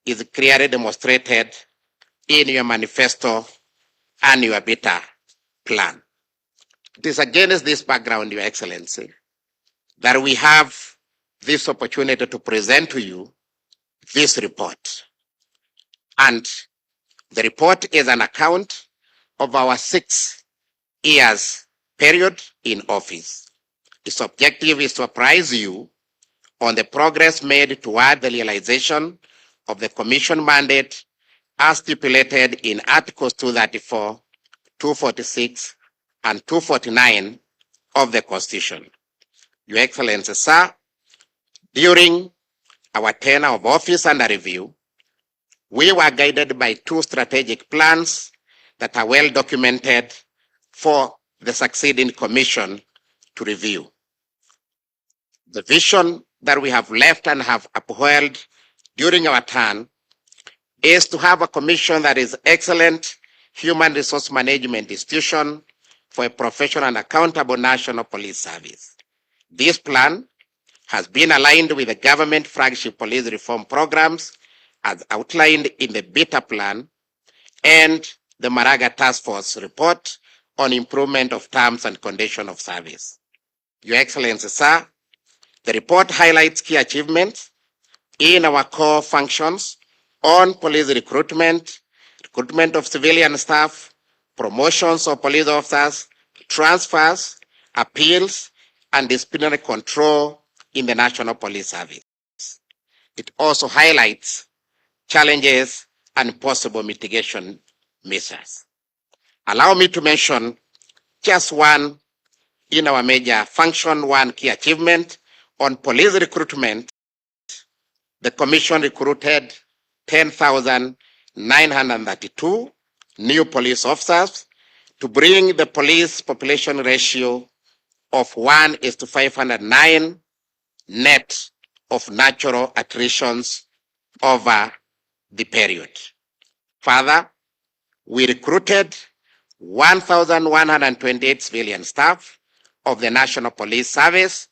is clearly demonstrated in your manifesto and your beta plan. It is against this background, Your Excellency, that we have this opportunity to present to you this report. And the report is an account of our 6 years period in office. Its objective is to apprise you on the progress made toward the realization of the Commission mandate as stipulated in Articles 234, 246, and 249 of the Constitution. Your Excellency, sir, during our tenure of office under review, we were guided by 2 strategic plans that are well documented for the succeeding Commission to review. The vision that we have left and have upheld during our term is to have a Commission that is excellent human resource management institution for a professional and accountable national police service. This plan has been aligned with the government flagship police reform programs as outlined in the beta plan and the Magaret Task Force report on improvement of terms and conditions of service. Your Excellency, sir, the report highlights key achievements in our core functions on police recruitment, recruitment of civilian staff, promotions of police officers, transfers, appeals, and disciplinary control in the National Police Service. It also highlights challenges and possible mitigation measures. Allow me to mention just one in our major function, one key achievement on police recruitment. The Commission recruited 10,932 new police officers to bring the police population ratio of 1:509 net of natural attritions over the period. Further, we recruited 1,128 civilian staff of the National Police Service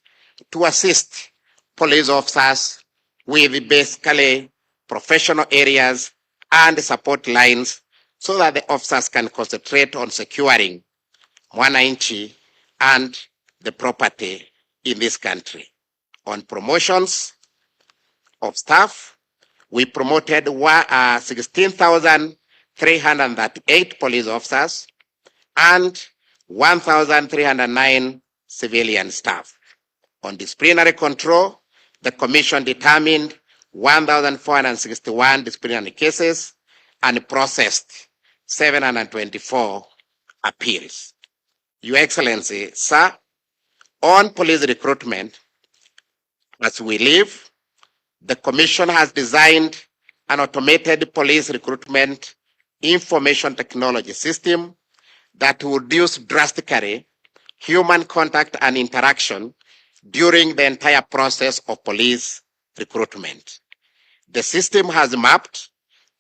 to assist police officers with basically professional areas and support lines so that the officers can concentrate on securing mwananchi and the property in this country. On promotions of staff, we promoted 16,338 police officers and 1,309 civilian staff. On disciplinary control, the Commission determined 1,461 disciplinary cases and processed 724 appeals. Your Excellency, sir, on police recruitment, as we live, the Commission has designed an automated police recruitment information technology system that will reduce drastically human contact and interaction during the entire process of police recruitment. The system has mapped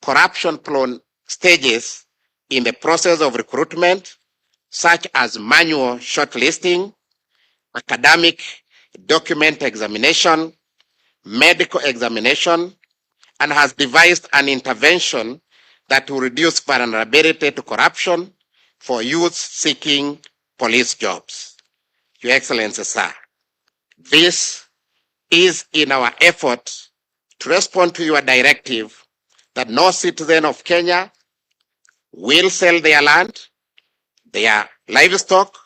corruption-prone stages in the process of recruitment, such as manual shortlisting, academic document examination, medical examination, and has devised an intervention that will reduce vulnerability to corruption for youth seeking police jobs. Your Excellency, sir, this is in our effort to respond to your directive that no citizen of Kenya will sell their land, their livestock,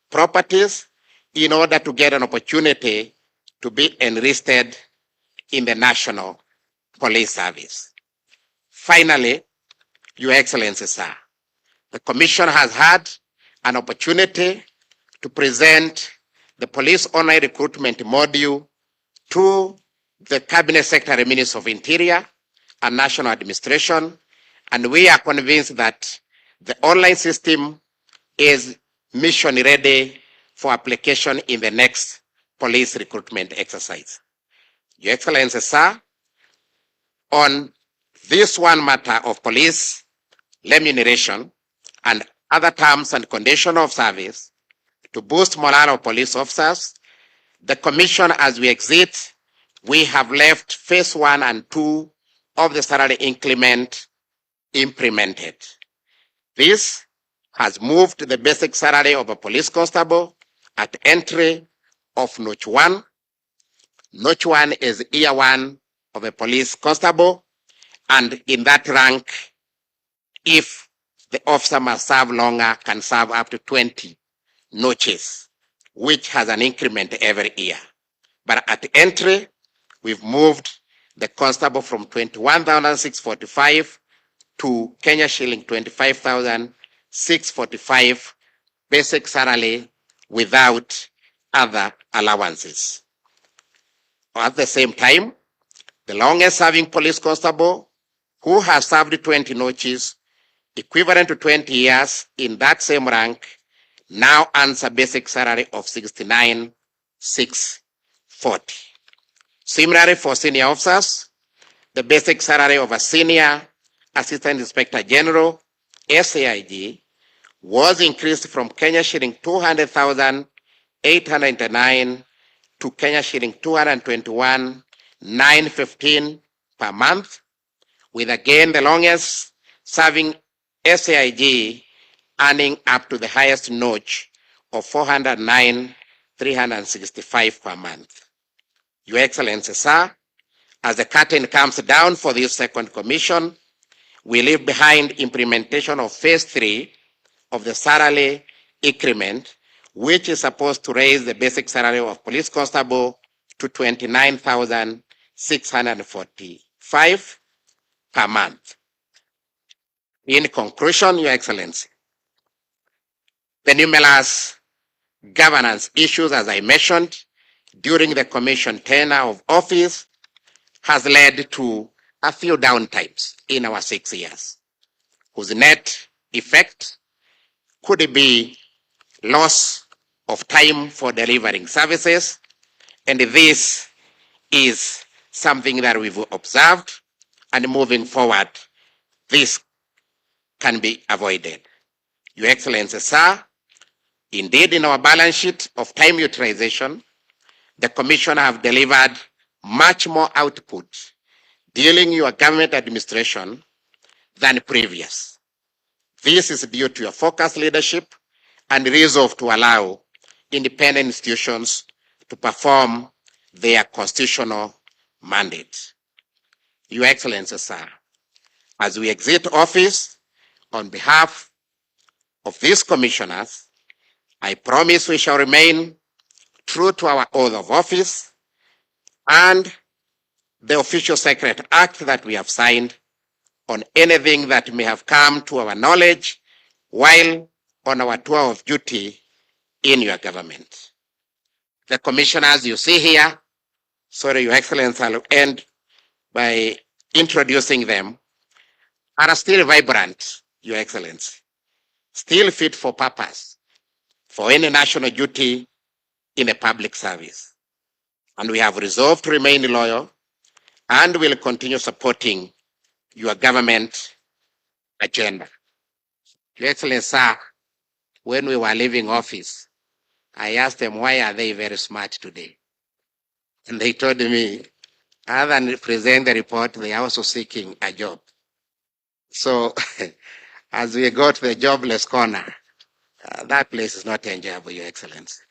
properties, in order to get an opportunity to be enlisted in the National Police Service. Finally, Your Excellency, sir, the Commission has had an opportunity to present the police online recruitment module to the Cabinet Secretary, Minister of Interior and National Administration, and we are convinced that the online system is mission ready for application in the next police recruitment exercise. Your Excellency, sir, on this one matter of police remuneration and other terms and conditions of service to boost morale of police officers, the Commission, as we exit, we have left phase 1 and 2 of the salary increment implemented. This has moved the basic salary of a police constable at entry of notch 1. Notch 1 is year 1 of a police constable, and in that rank, if the officer must serve longer, can serve up to 20 notches, which has an increment every year. But at entry, we've moved the constable from 21,645 to Kenya shilling 25,645 basic salary without other allowances. At the same time, the longest serving police constable who has served 20 notches, equivalent to 20 years in that same rank, now earns a basic salary of 69,640. Similarly, for senior officers, the basic salary of a senior assistant inspector general, SAIG, was increased from Kenya shilling 200,809 to Kenya shilling 221,915 per month, with again the longest serving SAIG earning up to the highest notch of 409,365 per month. Your Excellency, sir, as the curtain comes down for this second commission, we leave behind implementation of phase 3 of the salary increment, which is supposed to raise the basic salary of police constable to 29,645 per month. In conclusion, Your Excellency, the numerous governance issues, as I mentioned, during the commission tenure of office has led to a few downtimes in our 6 years, whose net effect could be loss of time for delivering services, and this is something that we've observed, and moving forward, this can be avoided. Your Excellency, sir, indeed in our balance sheet of time utilization, the Commission have delivered much more output during your government administration than previous. This is due to your focused leadership and resolve to allow independent institutions to perform their constitutional mandate. Your Excellency, sir, as we exit office, on behalf of these commissioners, I promise we shall remain true to our oath of office and the official secret act that we have signed on anything that may have come to our knowledge while on our tour of duty in your government. The commissioners you see here, sorry, Your Excellency, I'll end by introducing them, are still vibrant, Your Excellency, still fit for purpose for any national duty in a public service. And we have resolved to remain loyal and will continue supporting your government agenda. Your Excellency, sir, when we were leaving office, I asked them, why are they very smart today? And they told me, other than present the report, they are also seeking a job. So as we go to the jobless corner, that place is not enjoyable, Your Excellency.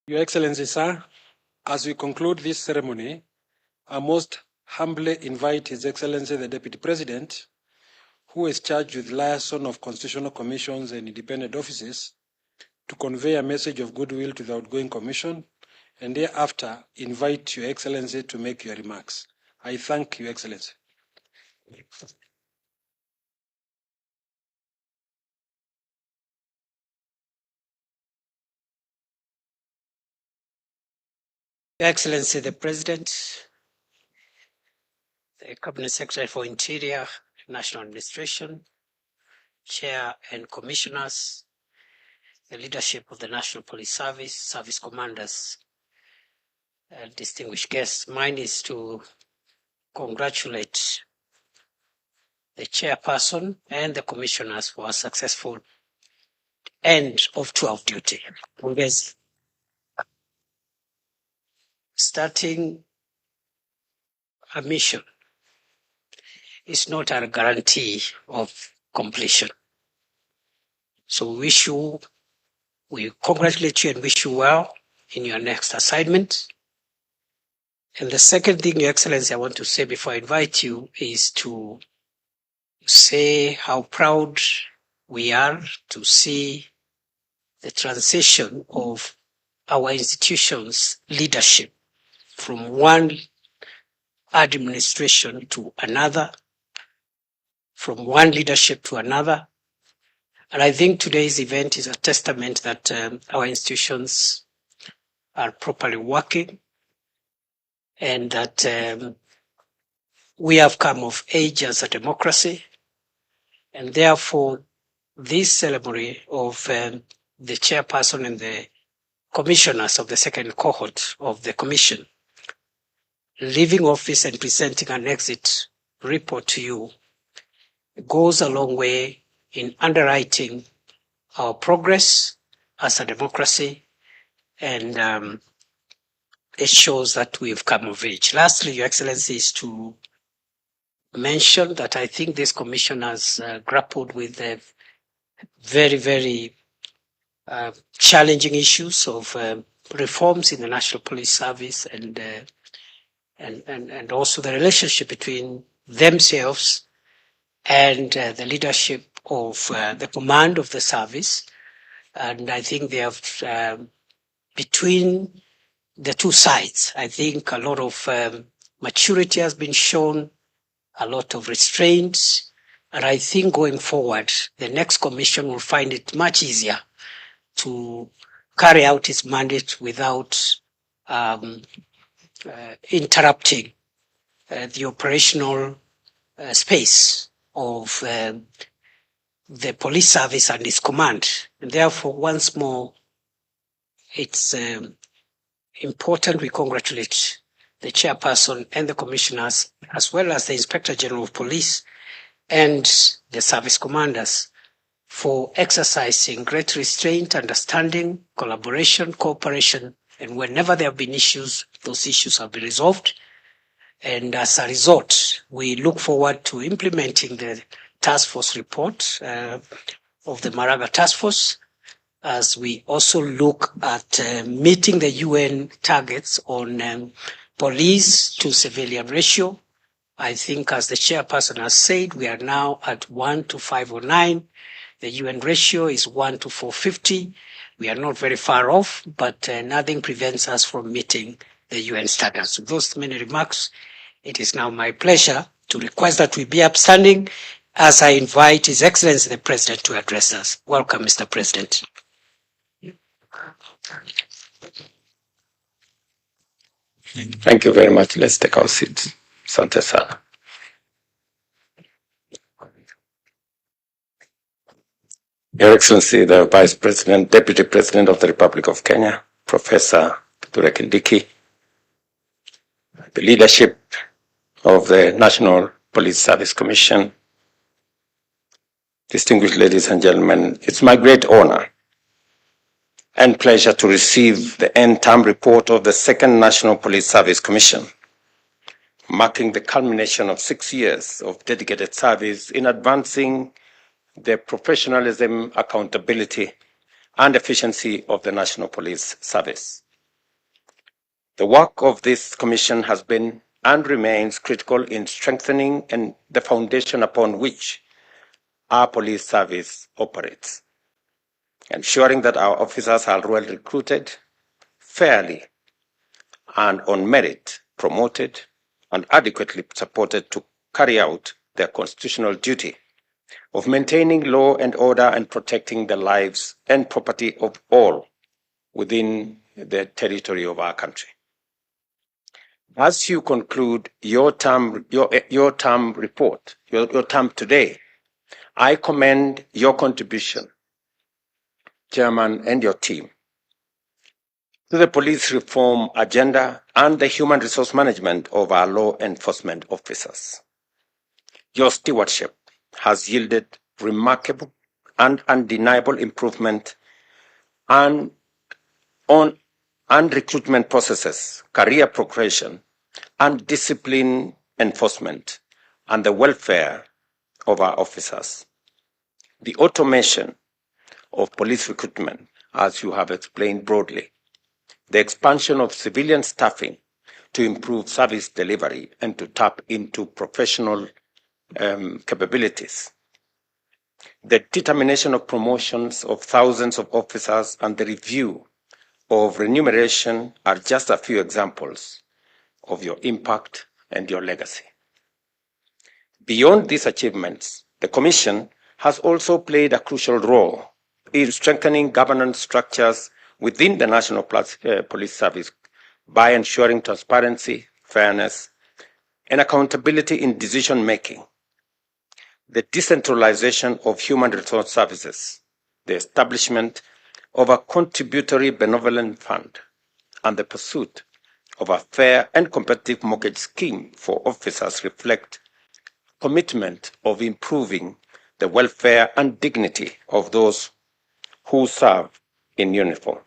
Your Excellency, sir, as we conclude this ceremony, I most humbly invite His Excellency the Deputy President, who is charged with liaison of constitutional commissions and independent offices, to convey a message of goodwill to the outgoing commission, and thereafter invite Your Excellency to make your remarks. I thank Your Excellency. Your Excellency the President, the Cabinet Secretary for Interior, National Administration, Chair and Commissioners, the leadership of the National Police Service, service commanders, distinguished guests. Mine is to congratulate the chairperson and the commissioners for a successful end of tour of duty. Pongezi. Starting a mission is not a guarantee of completion. So we congratulate you and wish you well in your next assignment. And the second thing, Your Excellency, I want to say before I invite you is to say how proud we are to see the transition of our institution's leadership from one administration to another, from one leadership to another. And I think today's event is a testament that our institutions are properly working and that we have come of age as a democracy. And therefore, this ceremony of the chairperson and the commissioners of the second cohort of the commission leaving office and presenting an exit report to you goes a long way in underwriting our progress as a democracy, and it shows that we've come of age. Lastly, Your Excellency, is to mention that I think this commission has grappled with very, very challenging issues of reforms in the National Police Service and also the relationship between themselves and the leadership of the command of the service. And I think they have, between the two sides, I think a lot of maturity has been shown, a lot of restraints, and I think going forward, the next commission will find it much easier to carry out its mandate without interrupting the operational space of the police service and its command. And therefore, once more, it's important we congratulate the chairperson and the commissioners, as well as the Inspector General of Police and the service commanders, for exercising great restraint, understanding, collaboration, cooperation, and whenever there have been issues, those issues have been resolved. And as a result, we look forward to implementing the task force report of the Maraga task force, as we also look at meeting the UN targets on police to civilian ratio. I think, as the chairperson has said, we are now at 1 to 509. The UN ratio is 1 to 450. We are not very far off, but nothing prevents us from meeting the UN standards. With those many remarks, it is now my pleasure to request that we be upstanding as I invite His Excellency the President to address us. Welcome, Mr. President. Thank you very much. Let's take our seats. Asante sana. Your Excellency, the Vice President, Deputy President of the Republic of Kenya, Professor Kithure Kindiki, the leadership of the National Police Service Commission, distinguished ladies and gentlemen, it's my great honor and pleasure to receive the end-term report of the Second National Police Service Commission, marking the culmination of 6 years of dedicated service in advancing the professionalism, accountability, and efficiency of the National Police Service. The work of this commission has been and remains critical in strengthening and the foundation upon which our police service operates, ensuring that our officers are well recruited, fairly and on merit promoted, and adequately supported to carry out their constitutional duty of maintaining law and order and protecting the lives and property of all within the territory of our country. As you conclude your term report, your term today, I commend your contribution, Chairman, and your team to the police reform agenda and the human resource management of our law enforcement officers. Your stewardship has yielded remarkable and undeniable improvement on recruitment processes, career progression, and discipline enforcement, and the welfare of our officers. The automation of police recruitment, as you have explained broadly, the expansion of civilian staffing to improve service delivery and to tap into professional capabilities, the determination of promotions of thousands of officers and the review of remuneration are just a few examples of your impact and your legacy. Beyond these achievements, the Commission has also played a crucial role in strengthening governance structures within the National Police Service by ensuring transparency, fairness, and accountability in decision-making, the decentralization of human resource services, the establishment of a contributory benevolent fund, and the pursuit of a fair and competitive mortgage scheme for officers reflect commitment of improving the welfare and dignity of those who serve in uniform.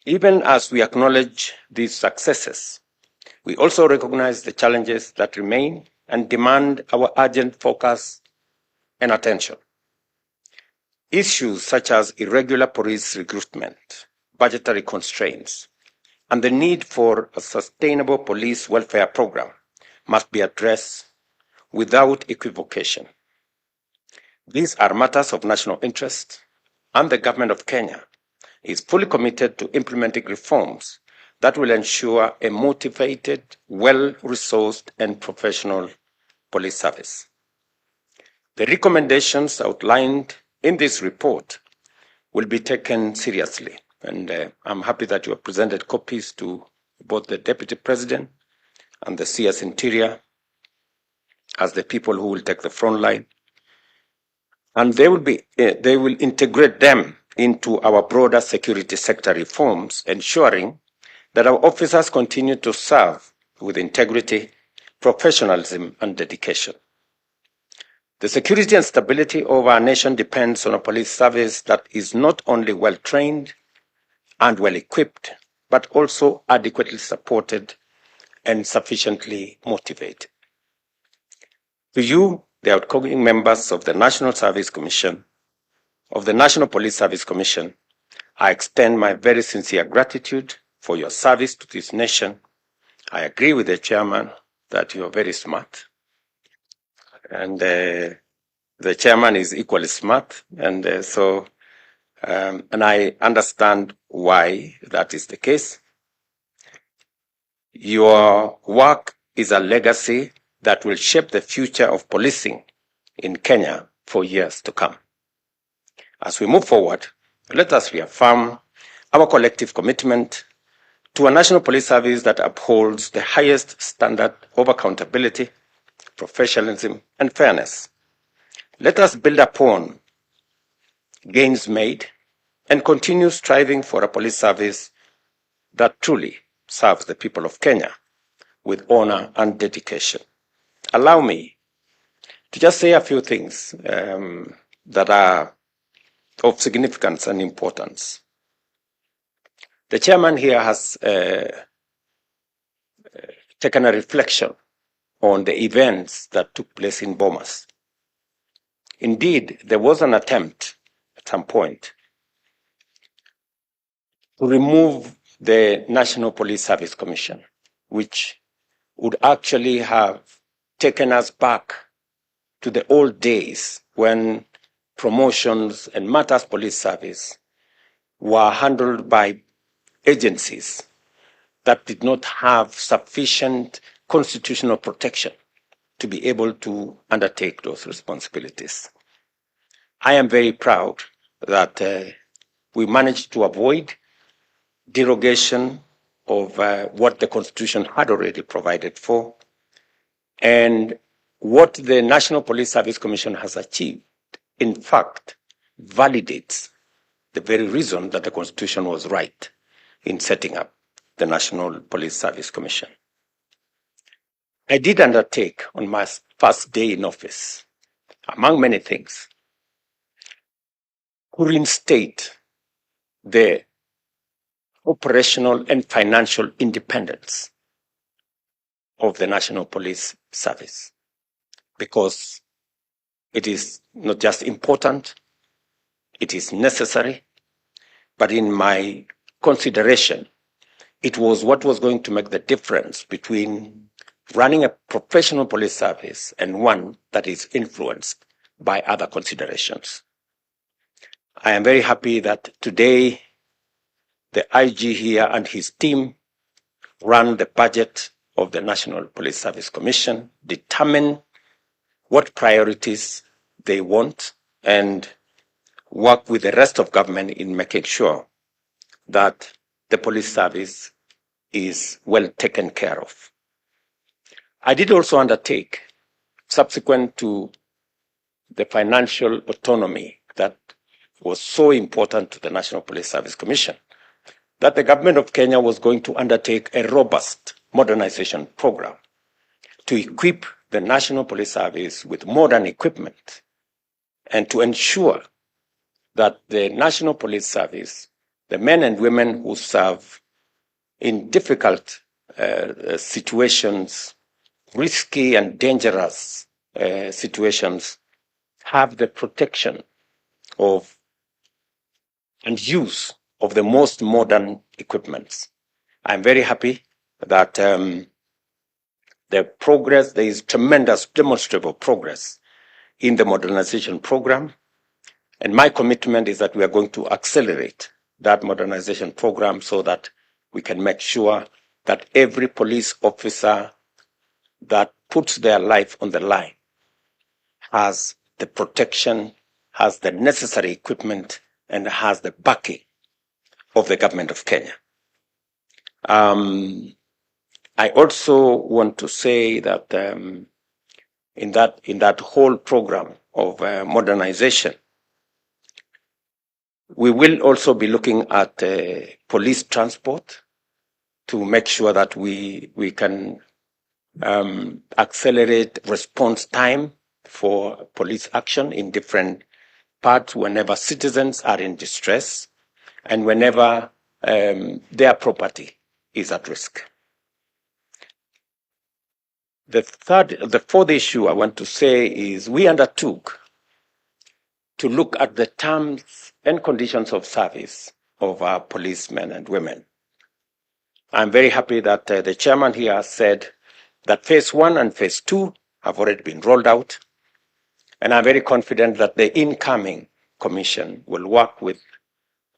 Even as we acknowledge these successes, we also recognize the challenges that remain and demand our urgent focus and attention. Issues such as irregular police recruitment, budgetary constraints, and the need for a sustainable police welfare program must be addressed without equivocation. These are matters of national interest, and the government of Kenya is fully committed to implementing reforms that will ensure a motivated, well-resourced, and professional police service. The recommendations outlined in this report will be taken seriously, and I'm happy that you have presented copies to both the Deputy President and the CS Interior as the people who will take the front line. And they will integrate them into our broader security sector reforms, ensuring that our officers continue to serve with integrity, professionalism, and dedication. The security and stability of our nation depends on a police service that is not only well-trained and well-equipped, but also adequately supported and sufficiently motivated. To you, the outgoing members of the National Service Commission, of the National Police Service Commission, I extend my very sincere gratitude for your service to this nation. I agree with the chairman that you are very smart, and the chairman is equally smart, and and I understand why that is the case. Your work is a legacy that will shape the future of policing in Kenya for years to come. As we move forward, let us reaffirm our collective commitment to a national police service that upholds the highest standard of accountability, professionalism, and fairness. Let us build upon gains made and continue striving for a police service that truly serve the people of Kenya with honor and dedication. Allow me to just say a few things that are of significance and importance. The chairman here has taken a reflection on the events that took place in Bomas. Indeed, there was an attempt at some point to remove the National Police Service Commission, which would actually have taken us back to the old days when promotions and matters police service were handled by agencies that did not have sufficient constitutional protection to be able to undertake those responsibilities. I am very proud that we managed to avoid derogation of what the Constitution had already provided for, and what the National Police Service Commission has achieved, in fact, validates the very reason that the Constitution was right in setting up the National Police Service Commission. I did undertake on my first day in office, among many things, to reinstate the operational and financial independence of the National Police Service, because it is not just important, it is necessary, but in my consideration, it was what was going to make the difference between running a professional police service and one that is influenced by other considerations. I am very happy that today the IG here and his team run the budget of the National Police Service Commission, determine what priorities they want, and work with the rest of government in making sure that the police service is well taken care of. I did also undertake, subsequent to the financial autonomy that was so important to the National Police Service Commission, that the government of Kenya was going to undertake a robust modernization program to equip the National Police Service with modern equipment and to ensure that the National Police Service, the men and women who serve in difficult situations, risky and dangerous situations, have the protection of and use of the most modern equipments. I'm very happy that the progress, there is tremendous demonstrable progress in the modernization program. And my commitment is that we are going to accelerate that modernization program so that we can make sure that every police officer that puts their life on the line has the protection, has the necessary equipment, and has the backing of the government of Kenya. I also want to say that in that whole program of modernization, we will also be looking at police transport to make sure that we can accelerate response time for police action in different parts whenever citizens are in distress and whenever their property is at risk. The fourth issue I want to say is we undertook to look at the terms and conditions of service of our policemen and women. I'm very happy that the chairman here said that phase 1 and phase 2 have already been rolled out. And I'm very confident that the incoming commission will work with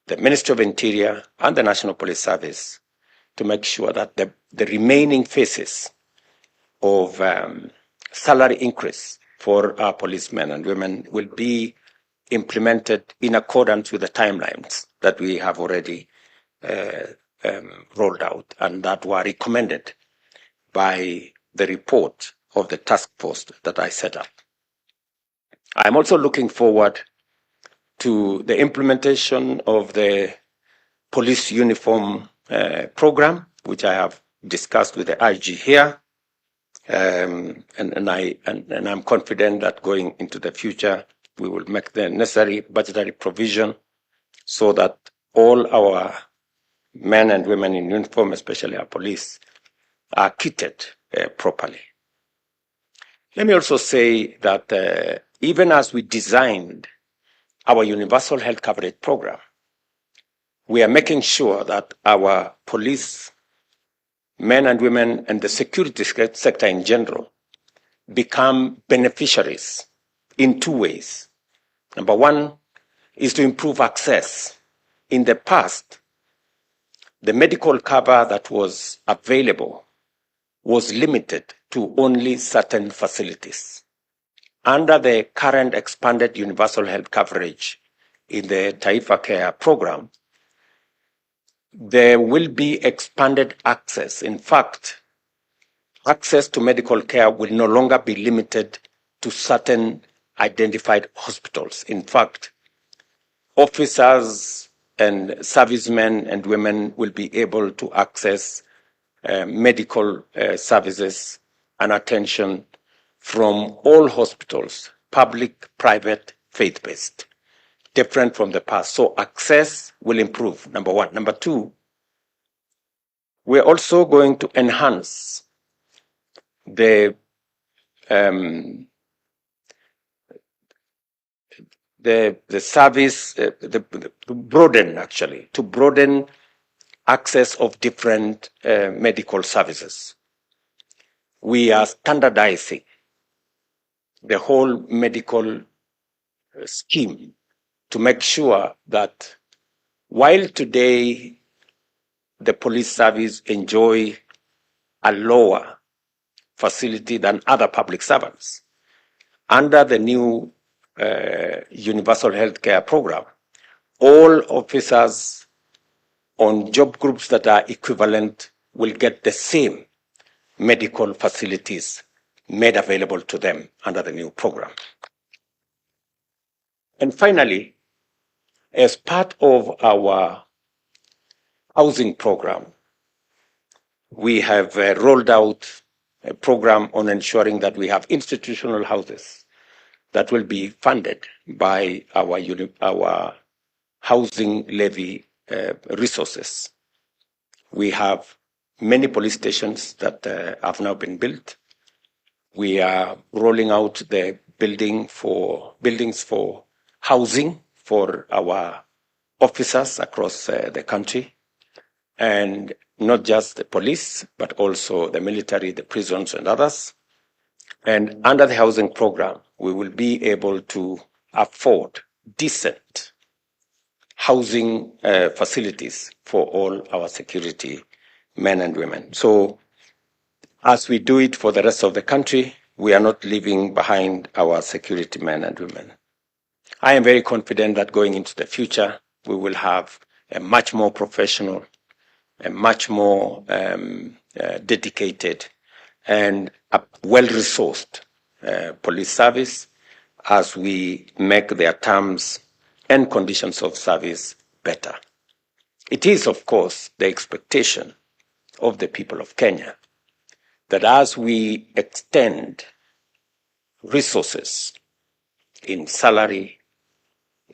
the Ministry of Interior and the National Police Service to make sure that the remaining phases of salary increase for our policemen and women will be implemented in accordance with the timelines that we have already rolled out and that were recommended by the report of the task force that I set up. I'm also looking forward to the implementation of the police uniform program, which I have discussed with the IG here. And I'm confident that going into the future, we will make the necessary budgetary provision so that all our men and women in uniform, especially our police, are kitted properly. Let me also say that even as we designed our universal health coverage program, we are making sure that our police men and women and the security sector in general become beneficiaries in two ways. Number one is to improve access. In the past, the medical cover that was available was limited to only certain facilities. Under the current expanded universal health coverage in the Taifa Care program, there will be expanded access. In fact, access to medical care will no longer be limited to certain identified hospitals. In fact, officers and servicemen and women will be able to access medical services and attention from all hospitals, public, private, faith-based, different from the past. So access will improve, number one. Number two, we're also going to enhance the service, to broaden access of different medical services. We are standardizing the whole medical scheme to make sure that while today the police service enjoy a lower facility than other public servants, under the new universal health care program, all officers on job groups that are equivalent will get the same medical facilities made available to them under the new program. And finally, as part of our housing program, we have rolled out a program on ensuring that we have institutional houses that will be funded by our housing levy resources. We have many police stations that have now been built. We are rolling out the buildings for housing for our officers across the country, and not just the police, but also the military, the prisons, and others. And under the housing program, we will be able to afford decent housing facilities for all our security men and women. So as we do it for the rest of the country, we are not leaving behind our security men and women. I am very confident that going into the future, we will have a much more professional, a much more dedicated and a well-resourced police service as we make their terms and conditions of service better. It is, of course, the expectation of the people of Kenya that as we extend resources in salary,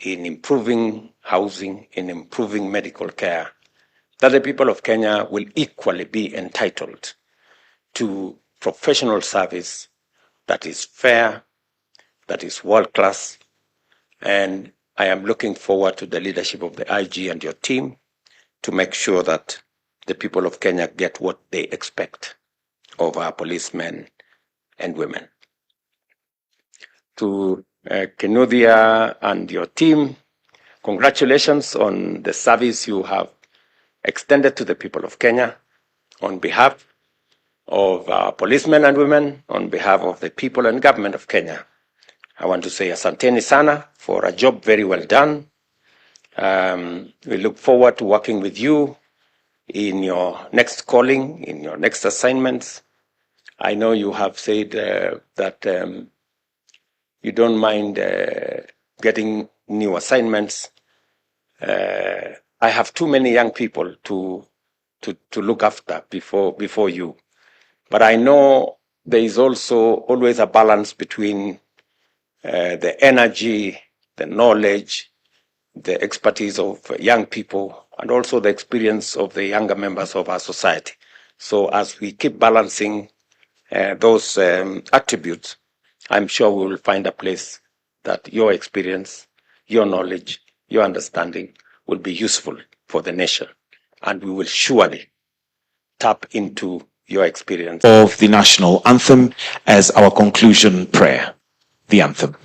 in improving housing, in improving medical care, that the people of Kenya will equally be entitled to professional service that is fair, that is world-class, and I am looking forward to the leadership of the IG and your team to make sure that the people of Kenya get what they expect of our policemen and women. To Kinuthia and your team, congratulations on the service you have extended to the people of Kenya. On behalf of our policemen and women, on behalf of the people and government of Kenya, I want to say asanteni sana for a job very well done. We look forward to working with you in your next calling, in your next assignments. I know you have said that you don't mind getting new assignments. I have too many young people to to look after before you. But I know there is also always a balance between the energy, the knowledge, the expertise of young people, and also the experience of the younger members of our society. So as we keep balancing those attributes, I'm sure we will find a place that your experience, your knowledge, your understanding will be useful for the nation. And we will surely tap into your experience of the national anthem as our conclusion prayer. The anthem.